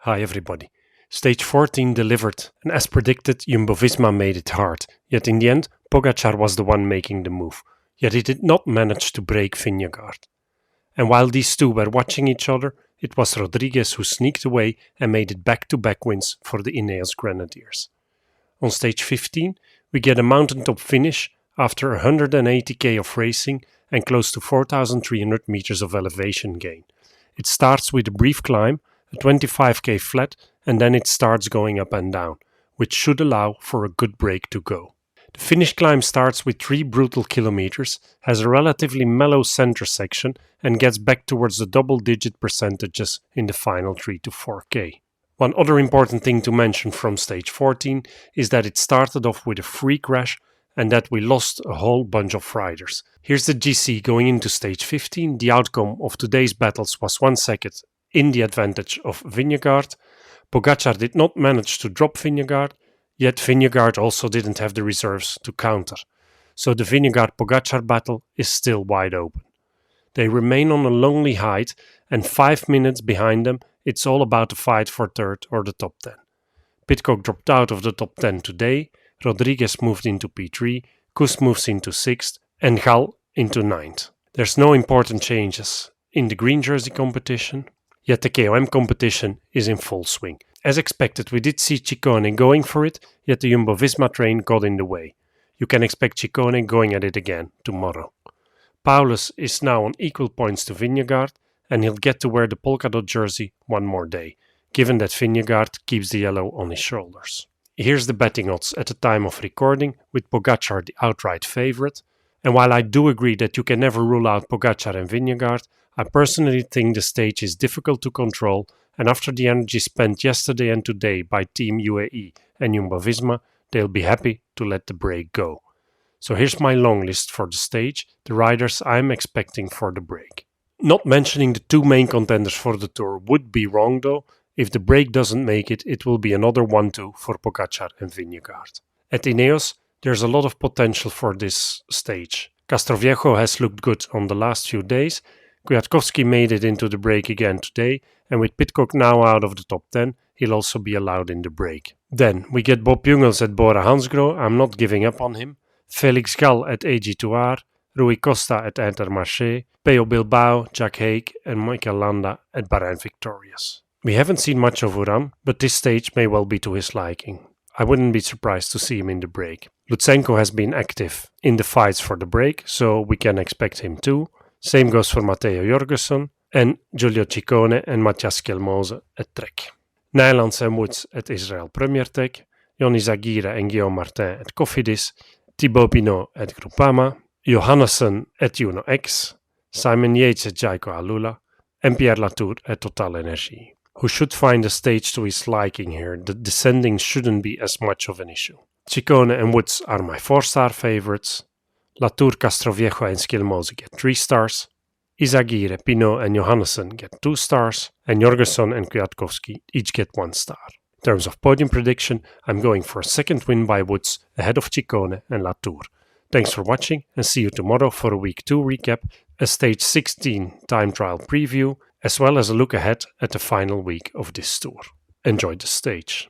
Hi everybody. Stage 14 delivered, and as predicted, Jumbo-Visma made it hard. Yet in the end, Pogačar was the one making the move. Yet he did not manage to break Vingegaard. And while these two were watching each other, it was Rodriguez who sneaked away and made it back-to-back wins for the Ineos Grenadiers. On stage 15, we get a mountaintop finish after 180k of racing and close to 4,300 meters of elevation gain. It starts with a brief climb, a 25k flat, and then it starts going up and down, which should allow for a good break to go. The finish climb starts with 3 brutal kilometers, has a relatively mellow center section, and gets back towards the double-digit percentages in the final 3 to 4k. One other important thing to mention from stage 14 is that it started off with a free crash and that we lost a whole bunch of riders. Here's the GC going into stage 15. The outcome of today's battles was 1 second in the advantage of Vingegaard. Pogačar did not manage to drop Vingegaard, yet Vingegaard also didn't have the reserves to counter. So the Vingegaard-Pogačar battle is still wide open. They remain on a lonely height, and 5 minutes behind them, it's all about the fight for third or the top 10. Pidcock dropped out of the top 10 today, Rodriguez moved into P3, Kuss moves into 6th, and Gal into 9th. There's no important changes in the green jersey competition, yet the KOM competition is in full swing. As expected, we did see Ciccone going for it, yet the Jumbo-Visma train got in the way. You can expect Ciccone going at it again tomorrow. Paulus is now on equal points to Vingegaard, and he'll get to wear the polka dot jersey one more day, given that Vingegaard keeps the yellow on his shoulders. Here's the betting odds at the time of recording, with Pogačar the outright favourite. And while I do agree that you can never rule out Pogačar and Vingegaard, I personally think the stage is difficult to control, and after the energy spent yesterday and today by Team UAE and Jumbo-Visma, they'll be happy to let the break go. So here's my long list for the stage, the riders I'm expecting for the break. Not mentioning the 2 main contenders for the Tour would be wrong though. If the break doesn't make it, it will be another 1-2 for Pogačar and Vingegaard. At Ineos, there's a lot of potential for this stage. Castroviejo has looked good on the last few days. Kwiatkowski made it into the break again today, and with Pidcock now out of the top 10, he'll also be allowed in the break. Then we get Bob Jungels at Bora Hansgrohe, I'm not giving up on him. Felix Gal at AG2R, Rui Costa at Intermarché, Peo Bilbao, Jack Haig, and Mikel Landa at Bahrain Victorious. We haven't seen much of Uran, but this stage may well be to his liking. I wouldn't be surprised to see him in the break. Lutsenko has been active in the fights for the break, so we can expect him too. Same goes for Matteo Jorgensen and Giulio Ciccone and Matthias Kelmose at Trek. Nijlands and Woods at Israel Premier Tech, Johnny Zagira and Guillaume Martin at Cofidis, Thibaut Pinot at Groupama, Johannessen at Uno X, Simon Yates at Jayco Alula, and Pierre Latour at Total Energie, who should find a stage to his liking here. The descending shouldn't be as much of an issue. Ciccone and Woods are my 4-star favorites. Latour, Castroviejo and Skjelmose get 3 stars. Izagirre, Pinot and Johannessen get 2 stars. And Jorgensen and Kwiatkowski each get 1 star. In terms of podium prediction, I'm going for a second win by Woods ahead of Ciccone and Latour. Thanks for watching and see you tomorrow for a week 2 recap, a stage 16 time trial preview, as well as a look ahead at the final week of this tour. Enjoy the stage.